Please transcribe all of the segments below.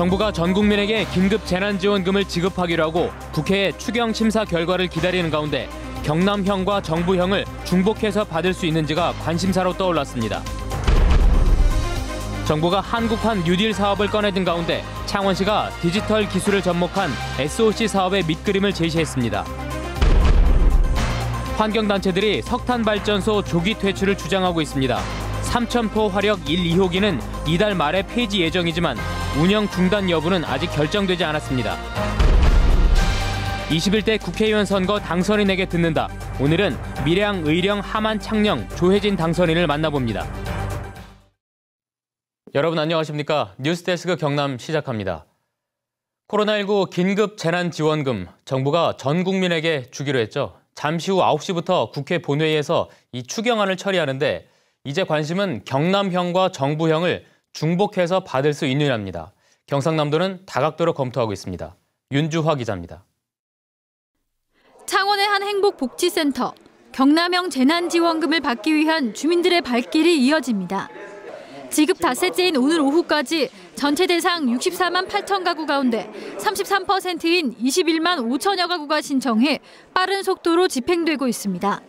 정부가 전 국민에게 긴급 재난지원금을 지급하기로 하고 국회의 추경 심사 결과를 기다리는 가운데 경남형과 정부형을 중복해서 받을 수 있는지가 관심사로 떠올랐습니다. 정부가 한국판 뉴딜 사업을 꺼내든 가운데 창원시가 디지털 기술을 접목한 SOC 사업의 밑그림을 제시했습니다. 환경단체들이 석탄발전소 조기 퇴출을 주장하고 있습니다. 삼천포 화력 1, 2호기는 이달 말에 폐지 예정이지만 운영 중단 여부는 아직 결정되지 않았습니다. 21대 국회의원 선거 당선인에게 듣는다. 오늘은 밀양, 의령, 함안, 창녕, 조혜진 당선인을 만나봅니다. 여러분 안녕하십니까? 뉴스데스크 경남 시작합니다. 코로나19 긴급 재난지원금 정부가 전 국민에게 주기로 했죠. 잠시 후 9시부터 국회 본회의에서 이 추경안을 처리하는데 이제 관심은 경남형과 정부형을 중복해서 받을 수 있느냐입니다. 경상남도는 다각도로 검토하고 있습니다. 윤주화 기자입니다. 창원의 한 행복복지센터. 경남형 재난지원금을 받기 위한 주민들의 발길이 이어집니다. 지급 닷새째인 오늘 오후까지 전체 대상 64만 8천 가구 가운데 33%인 21만 5천여 가구가 신청해 빠른 속도로 집행되고 있습니다.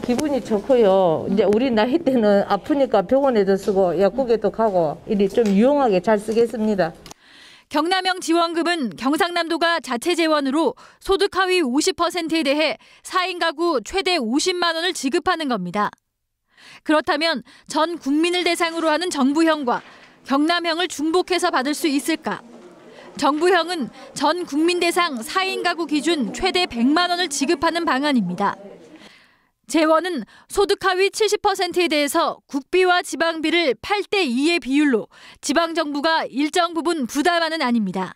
기분이 좋고요. 이제 우리 나이 때는 아프니까 병원에도 쓰고 약국에도 가고 이리 좀 유용하게 잘 쓰겠습니다. 경남형 지원금은 경상남도가 자체 재원으로 소득 하위 50%에 대해 4인 가구 최대 50만 원을 지급하는 겁니다. 그렇다면 전 국민을 대상으로 하는 정부형과 경남형을 중복해서 받을 수 있을까? 정부형은 전 국민 대상 4인 가구 기준 최대 100만 원을 지급하는 방안입니다. 재원은 소득 하위 70%에 대해서 국비와 지방비를 8대 2의 비율로 지방정부가 일정 부분 부담하는 안입니다.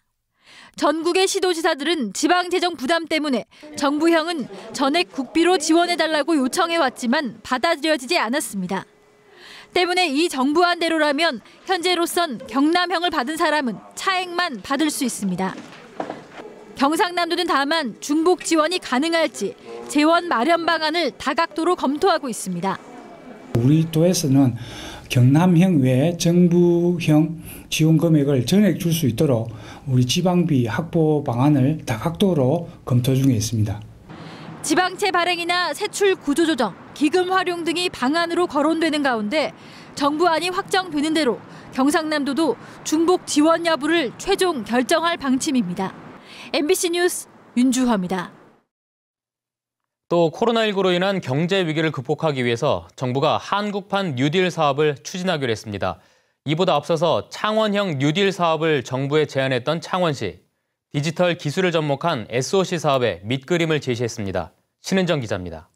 전국의 시도지사들은 지방재정 부담 때문에 정부형은 전액 국비로 지원해달라고 요청해왔지만 받아들여지지 않았습니다. 때문에 이 정부안대로라면 현재로선 경남형을 받은 사람은 차액만 받을 수 있습니다. 경상남도는 다만 중복 지원이 가능할지 재원 마련 방안을 다각도로 검토하고 있습니다. 우리 도에서는 경남형 외에 정부형 지원 금액을 전액 줄 수 있도록 우리 지방비 확보 방안을 다각도로 검토 중에 있습니다. 지방채 발행이나 세출 구조조정, 기금 활용 등이 방안으로 거론되는 가운데 정부안이 확정되는 대로 경상남도도 중복 지원 여부를 최종 결정할 방침입니다. MBC 뉴스 윤주화입니다. 또 코로나19로 인한 경제 위기를 극복하기 위해서 정부가 한국판 뉴딜 사업을 추진하기로 했습니다. 이보다 앞서서 창원형 뉴딜 사업을 정부에 제안했던 창원시. 디지털 기술을 접목한 SOC 사업의 밑그림을 제시했습니다. 신은정 기자입니다.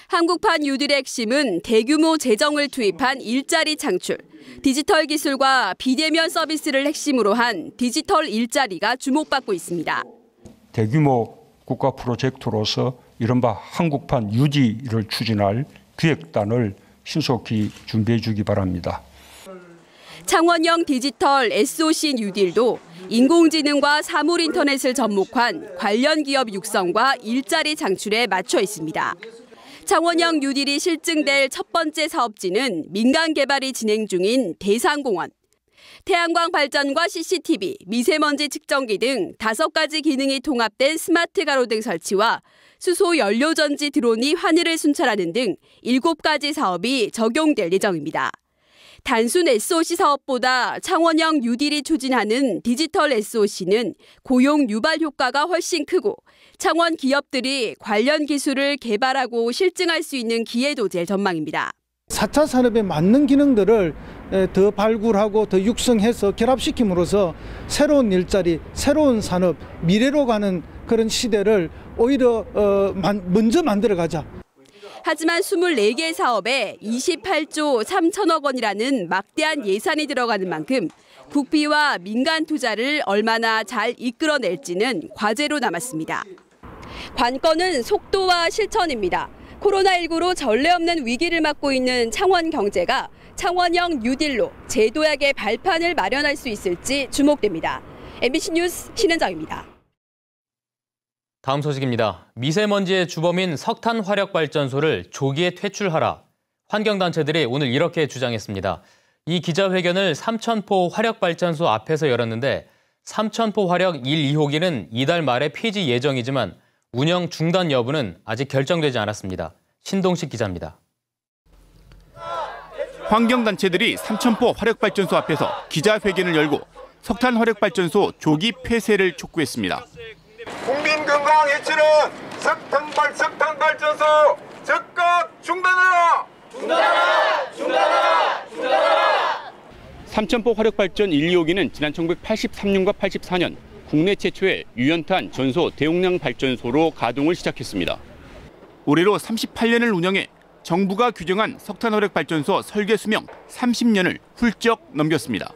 한국판 뉴딜의 핵심은 대규모 재정을 투입한 일자리 창출, 디지털 기술과 비대면 서비스를 핵심으로 한 디지털 일자리가 주목받고 있습니다. 대규모 국가 프로젝트로서 이른바 한국판 뉴딜을 추진할 기획단을 신속히 준비해 주기 바랍니다. 창원형 디지털 SOC 뉴딜도 인공지능과 사물인터넷을 접목한 관련 기업 육성과 일자리 창출에 맞춰 있습니다. 창원형 뉴딜이 실증될 첫 번째 사업지는 민간 개발이 진행 중인 대상공원. 태양광 발전과 CCTV, 미세먼지 측정기 등 5가지 기능이 통합된 스마트 가로등 설치와 수소 연료전지 드론이 하늘을 순찰하는 등 7가지 사업이 적용될 예정입니다. 단순 SOC 사업보다 창원형 뉴딜이 추진하는 디지털 SOC는 고용 유발 효과가 훨씬 크고 창원 기업들이 관련 기술을 개발하고 실증할 수 있는 기회도 될 전망입니다. 4차 산업에 맞는 기능들을 더 발굴하고 더 육성해서 결합시킴으로써 새로운 일자리, 새로운 산업, 미래로 가는 그런 시대를 오히려 먼저 만들어가자. 하지만 24개 사업에 28조 3천억 원이라는 막대한 예산이 들어가는 만큼 국비와 민간 투자를 얼마나 잘 이끌어낼지는 과제로 남았습니다. 관건은 속도와 실천입니다. 코로나19로 전례 없는 위기를 맞고 있는 창원 경제가 창원형 뉴딜로 제도약의 발판을 마련할 수 있을지 주목됩니다. MBC 뉴스 신은정입니다. 다음 소식입니다. 미세먼지의 주범인 석탄 화력 발전소를 조기에 퇴출하라. 환경단체들이 오늘 이렇게 주장했습니다. 이 기자회견을 삼천포 화력발전소 앞에서 열었는데 삼천포 화력 1, 2호기는 이달 말에 폐지 예정이지만 운영 중단 여부는 아직 결정되지 않았습니다. 신동식 기자입니다. 환경단체들이 삼천포 화력발전소 앞에서 기자회견을 열고 석탄 화력발전소 조기 폐쇄를 촉구했습니다. 국민 건강 해치는 석탄 발전소 즉각 중단하라! 중단하라! 삼천포 화력발전 1, 2호기는 지난 1983년과 84년 국내 최초의 유연탄 전소 대용량 발전소로 가동을 시작했습니다. 올해로 38년을 운영해 정부가 규정한 석탄 화력발전소 설계 수명 30년을 훌쩍 넘겼습니다.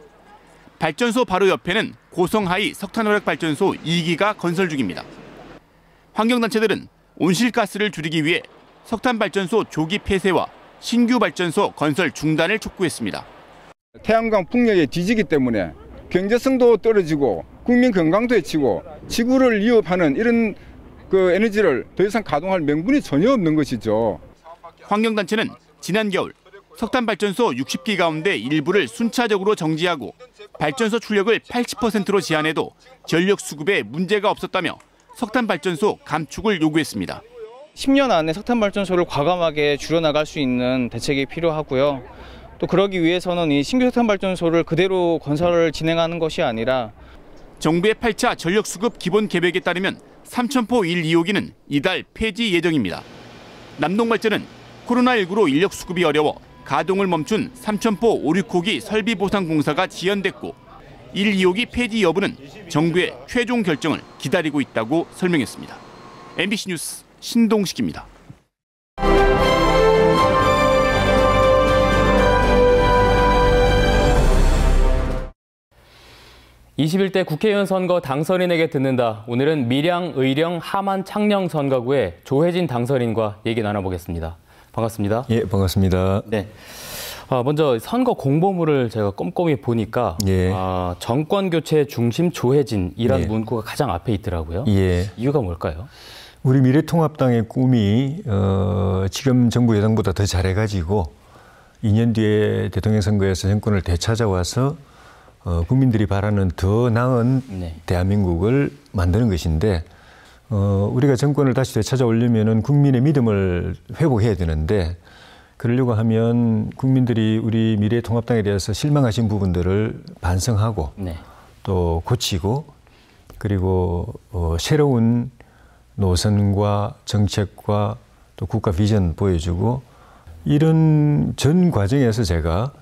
발전소 바로 옆에는 고성하이 석탄 화력발전소 2기가 건설 중입니다. 환경단체들은 온실가스를 줄이기 위해 석탄 발전소 조기 폐쇄와 신규 발전소 건설 중단을 촉구했습니다. 태양광 풍력에 뒤지기 때문에 경제성도 떨어지고 국민 건강도 해치고 지구를 위협하는 이런 에너지를 더 이상 가동할 명분이 전혀 없는 것이죠. 환경단체는 지난 겨울 석탄 발전소 60기 가운데 일부를 순차적으로 정지하고 발전소 출력을 80%로 제한해도 전력 수급에 문제가 없었다며 석탄 발전소 감축을 요구했습니다. 10년 안에 석탄 발전소를 과감하게 줄여나갈 수 있는 대책이 필요하고요. 또 그러기 위해서는 이 신규 석탄 발전소를 그대로 건설을 진행하는 것이 아니라 정부의 8차 전력 수급 기본 계획에 따르면 삼천포 1, 2호기는 이달 폐지 예정입니다. 남동발전은 코로나19로 인력 수급이 어려워 가동을 멈춘 삼천포 5, 6호기 설비 보상 공사가 지연됐고 1, 2호기 폐지 여부는 정부의 최종 결정을 기다리고 있다고 설명했습니다. MBC 뉴스 신동식입니다. 21대 국회의원 선거 당선인에게 듣는다. 오늘은 밀양, 의령, 함안, 창녕 선거구의 조혜진 당선인과 얘기 나눠보겠습니다. 반갑습니다. 예, 반갑습니다. 네. 먼저 선거 공보물을 제가 꼼꼼히 보니까 예. 정권 교체 중심 조혜진이라는 예. 문구가 가장 앞에 있더라고요. 예. 이유가 뭘까요? 우리 미래통합당의 꿈이 지금 정부 여당보다 더 잘해가지고 2년 뒤에 대통령 선거에서 정권을 되찾아와서 국민들이 바라는 더 나은 네. 대한민국을 만드는 것인데 우리가 정권을 다시 되찾아오려면은 국민의 믿음을 회복해야 되는데 그러려고 하면 국민들이 우리 미래통합당에 대해서 실망하신 부분들을 반성하고 네. 또 고치고 그리고 새로운 노선과 정책과 또 국가 비전 보여주고 이런 전 과정에서 제가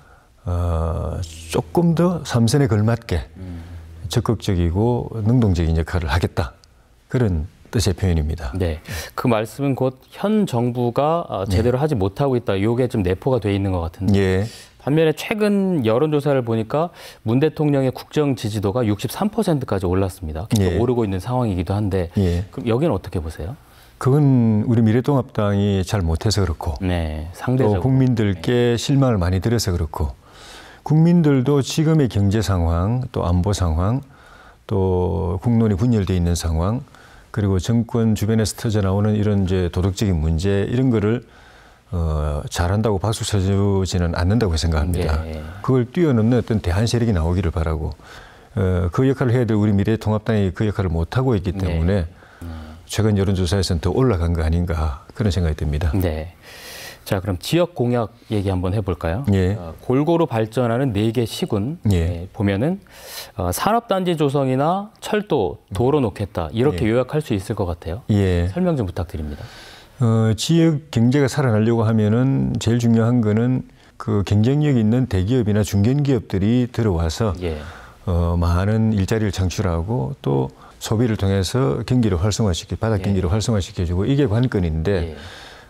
조금 더 삼선에 걸맞게 적극적이고 능동적인 역할을 하겠다. 그런 뜻의 표현입니다. 네, 그 말씀은 곧 현 정부가 제대로 하지 못하고 있다. 이게 좀 내포가 돼 있는 것 같은데. 예. 반면에 최근 여론조사를 보니까 문 대통령의 국정 지지도가 63%까지 올랐습니다. 예. 오르고 있는 상황이기도 한데 예. 그럼 여기는 어떻게 보세요? 그건 우리 미래통합당이 잘 못해서 그렇고 네, 상대적으로. 또 국민들께 실망을 많이 들어서 그렇고 국민들도 지금의 경제 상황, 또 안보 상황, 또 국론이 분열되어 있는 상황, 그리고 정권 주변에서 터져나오는 이런 이제 도덕적인 문제 이런 거를 잘한다고 박수 쳐주지는 않는다고 생각합니다. 예. 그걸 뛰어넘는 어떤 대한 세력이 나오기를 바라고 그 역할을 해야 될 우리 미래통합당이 그 역할을 못하고 있기 때문에 최근 여론조사에서는 더 올라간 거 아닌가 그런 생각이 듭니다. 네. 자, 그럼 지역 공약 얘기 한번 해볼까요? 예. 골고루 발전하는 4개 시군 보면은 산업단지 조성이나 철도, 도로 놓겠다 이렇게 요약할 수 있을 것 같아요. 예. 설명 좀 부탁드립니다. 지역 경제가 살아나려고 하면은 제일 중요한 거는 그 경쟁력 있는 대기업이나 중견기업들이 들어와서 많은 일자리를 창출하고 또 소비를 통해서 경기를 활성화시키고 바닥 경기를 활성화시켜주고 이게 관건인데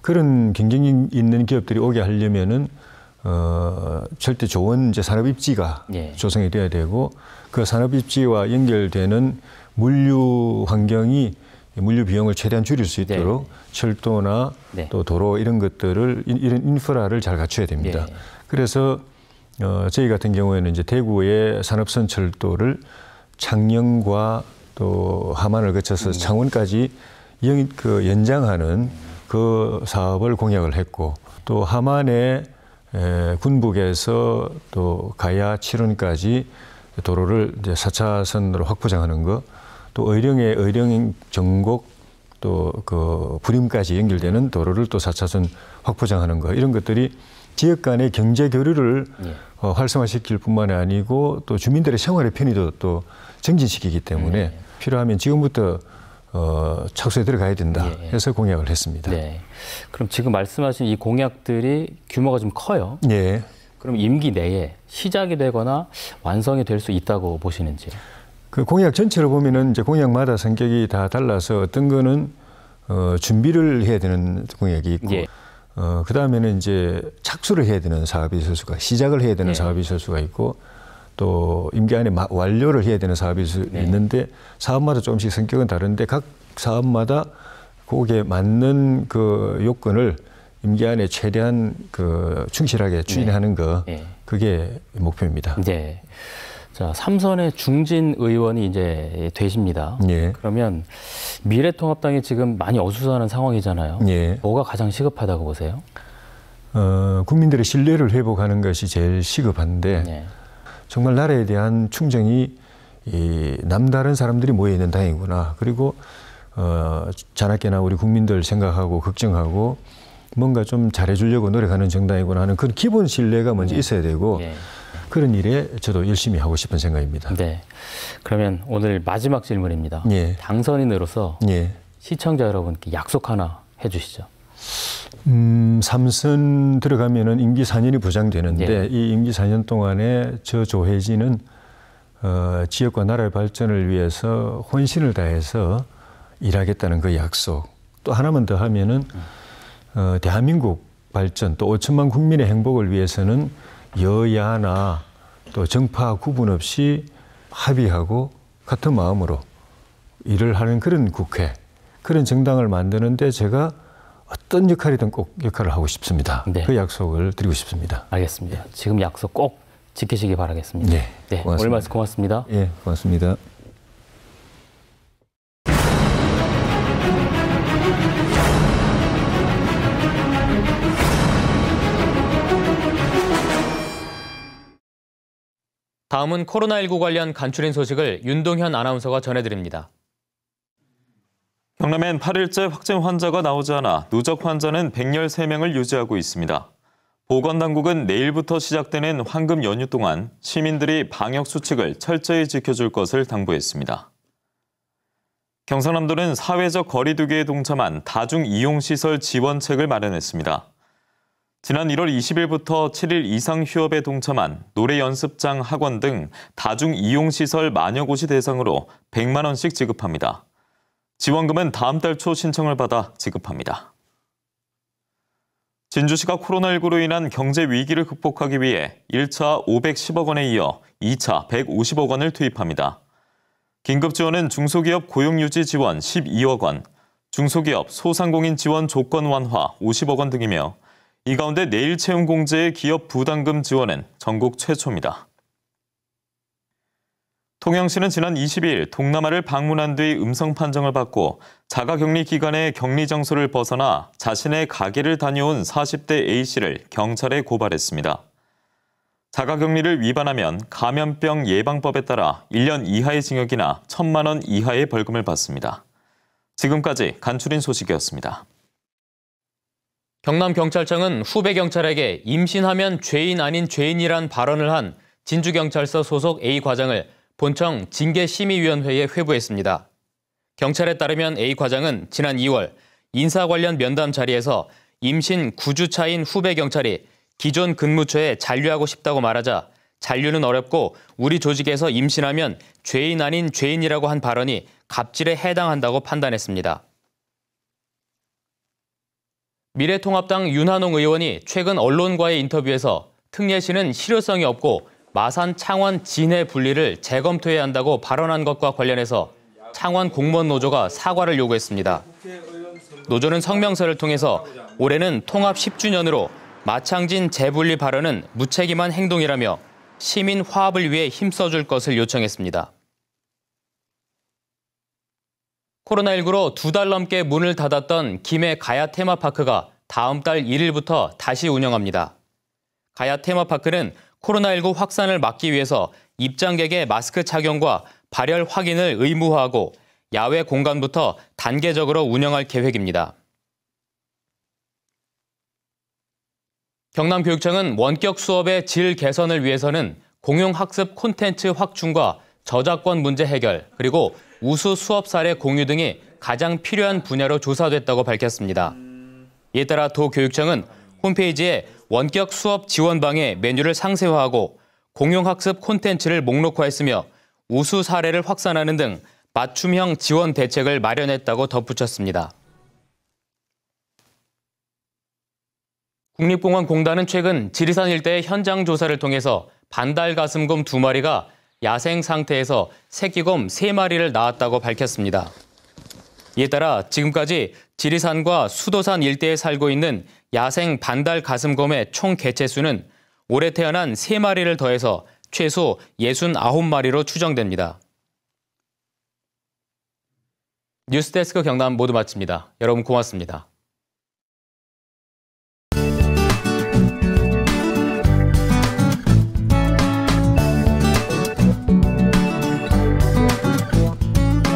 그런 경쟁력 있는 기업들이 오게 하려면은 절대 좋은 이제 산업 입지가 조성이 돼야 되고 그 산업 입지와 연결되는 물류 환경이 물류 비용을 최대한 줄일 수 있도록 철도나 또 도로 이런 것들을 이런 인프라를 잘 갖춰야 됩니다. 그래서 저희 같은 경우에는 이제 대구의 산업선 철도를 창녕과 또 함안을 거쳐서 창원까지 연장하는 그 사업을 공약을 했고 또 함안에 군북에서 또 가야 칠원까지 도로를 이제 4차선으로 확보장하는 거, 또 의령 정곡 또 그 부림까지 연결되는 도로를 또 4차선 확보장하는 거, 이런 것들이 지역 간의 경제 교류를 활성화시킬 뿐만 아니고 또 주민들의 생활의 편의도 또 증진시키기 때문에 필요하면 지금부터 착수에 들어가야 된다 해서 공약을 했습니다. 네. 그럼 지금 말씀하신 이 공약들이 규모가 좀 커요. 네. 그럼 임기 내에 시작이 되거나 완성이 될 수 있다고 보시는지요? 그 공약 전체를 보면은 이제 공약마다 성격이 다 달라서 어떤 거는 준비를 해야 되는 공약이 있고, 그 다음에는 이제 착수를 해야 되는 사업이 있을 수가, 시작을 해야 되는 사업이 있을 수가 있고, 또 임기 안에 완료를 해야 되는 사업이 있는데 사업마다 조금씩 성격은 다른데 각 사업마다 거기에 맞는 그 요건을 임기 안에 최대한 그 충실하게 추진하는 거, 그게 목표입니다. 네. 자, 3선의 중진 의원이 이제 되십니다. 그러면 미래통합당이 지금 많이 어수선한 상황이잖아요. 뭐가 가장 시급하다고 보세요? 국민들의 신뢰를 회복하는 것이 제일 시급한데 정말 나라에 대한 충정이 남다른 사람들이 모여있는 당이구나. 그리고 자나깨나 우리 국민들 생각하고 걱정하고 뭔가 좀 잘해주려고 노력하는 정당이구나 하는 그런 기본 신뢰가 먼저 있어야 되고 그런 일에 저도 열심히 하고 싶은 생각입니다. 네. 그러면 오늘 마지막 질문입니다. 당선인으로서 시청자 여러분께 약속 하나 해주시죠. 3선 들어가면은 임기 4년이 보장되는데 이 임기 4년 동안에 저 조혜진은 지역과 나라의 발전을 위해서 혼신을 다해서 일하겠다는 그 약속. 또 하나만 더 하면은 대한민국 발전 또 5천만 국민의 행복을 위해서는 여야나 또 정파 구분 없이 합의하고 같은 마음으로 일을 하는 그런 국회, 그런 정당을 만드는데 제가 어떤 역할이든 꼭 역할을 하고 싶습니다. 그 약속을 드리고 싶습니다. 알겠습니다. 지금 약속 꼭 지키시기 바라겠습니다. 네, 오늘 말씀 고맙습니다. 예, 고맙습니다. 다음은 코로나19 관련 간추린 소식을 윤동현 아나운서가 전해드립니다. 경남엔 8일째 확진 환자가 나오지 않아 누적 환자는 113명을 유지하고 있습니다. 보건당국은 내일부터 시작되는 황금 연휴 동안 시민들이 방역 수칙을 철저히 지켜줄 것을 당부했습니다. 경상남도는 사회적 거리 두기에 동참한 다중이용시설 지원책을 마련했습니다. 지난 1월 20일부터 7일 이상 휴업에 동참한 노래 연습장, 학원 등 다중이용시설 만여 곳이 대상으로 100만 원씩 지급합니다. 지원금은 다음 달 초 신청을 받아 지급합니다. 진주시가 코로나19로 인한 경제 위기를 극복하기 위해 1차 510억 원에 이어 2차 150억 원을 투입합니다. 긴급 지원은 중소기업 고용유지 지원 12억 원, 중소기업 소상공인 지원 조건 완화 50억 원 등이며 이 가운데 내일 채용 공제의 기업 부담금 지원은 전국 최초입니다. 통영시는 지난 22일 동남아를 방문한 뒤 음성 판정을 받고 자가격리 기간에 격리 장소를 벗어나 자신의 가게를 다녀온 40대 A씨를 경찰에 고발했습니다. 자가격리를 위반하면 감염병 예방법에 따라 1년 이하의 징역이나 1,000만 원 이하의 벌금을 받습니다. 지금까지 간추린 소식이었습니다. 경남경찰청은 후배 경찰에게 임신하면 죄인 아닌 죄인이란 발언을 한 진주경찰서 소속 A 과장을 본청 징계심의위원회에 회부했습니다. 경찰에 따르면 A 과장은 지난 2월 인사 관련 면담 자리에서 임신 9주 차인 후배 경찰이 기존 근무처에 잔류하고 싶다고 말하자 잔류는 어렵고 우리 조직에서 임신하면 죄인 아닌 죄인이라고 한 발언이 갑질에 해당한다고 판단했습니다. 미래통합당 윤한홍 의원이 최근 언론과의 인터뷰에서 특례시는 실효성이 없고 마산, 창원, 진해 분리를 재검토해야 한다고 발언한 것과 관련해서 창원 공무원 노조가 사과를 요구했습니다. 노조는 성명서를 통해서 올해는 통합 10주년으로 마창진 재분리 발언은 무책임한 행동이라며 시민 화합을 위해 힘써줄 것을 요청했습니다. 코로나19로 2달 넘게 문을 닫았던 김해 가야 테마파크가 다음 달 1일부터 다시 운영합니다. 가야 테마파크는 코로나19 확산을 막기 위해서 입장객의 마스크 착용과 발열 확인을 의무화하고 야외 공간부터 단계적으로 운영할 계획입니다. 경남교육청은 원격 수업의 질 개선을 위해서는 공용학습 콘텐츠 확충과 저작권 문제 해결, 그리고 우수 수업 사례 공유 등이 가장 필요한 분야로 조사됐다고 밝혔습니다. 이에 따라 도교육청은 홈페이지에 원격 수업 지원방의 메뉴를 상세화하고 공용학습 콘텐츠를 목록화했으며 우수 사례를 확산하는 등 맞춤형 지원 대책을 마련했다고 덧붙였습니다. 국립공원공단은 최근 지리산 일대의 현장 조사를 통해서 반달가슴곰 2마리가 야생 상태에서 새끼곰 3마리를 낳았다고 밝혔습니다. 이에 따라 지금까지 지리산과 수도산 일대에 살고 있는 야생 반달가슴곰의 총 개체수는 올해 태어난 3마리를 더해서 최소 69마리로 추정됩니다. 뉴스데스크 경남 모두 마칩니다. 여러분 고맙습니다.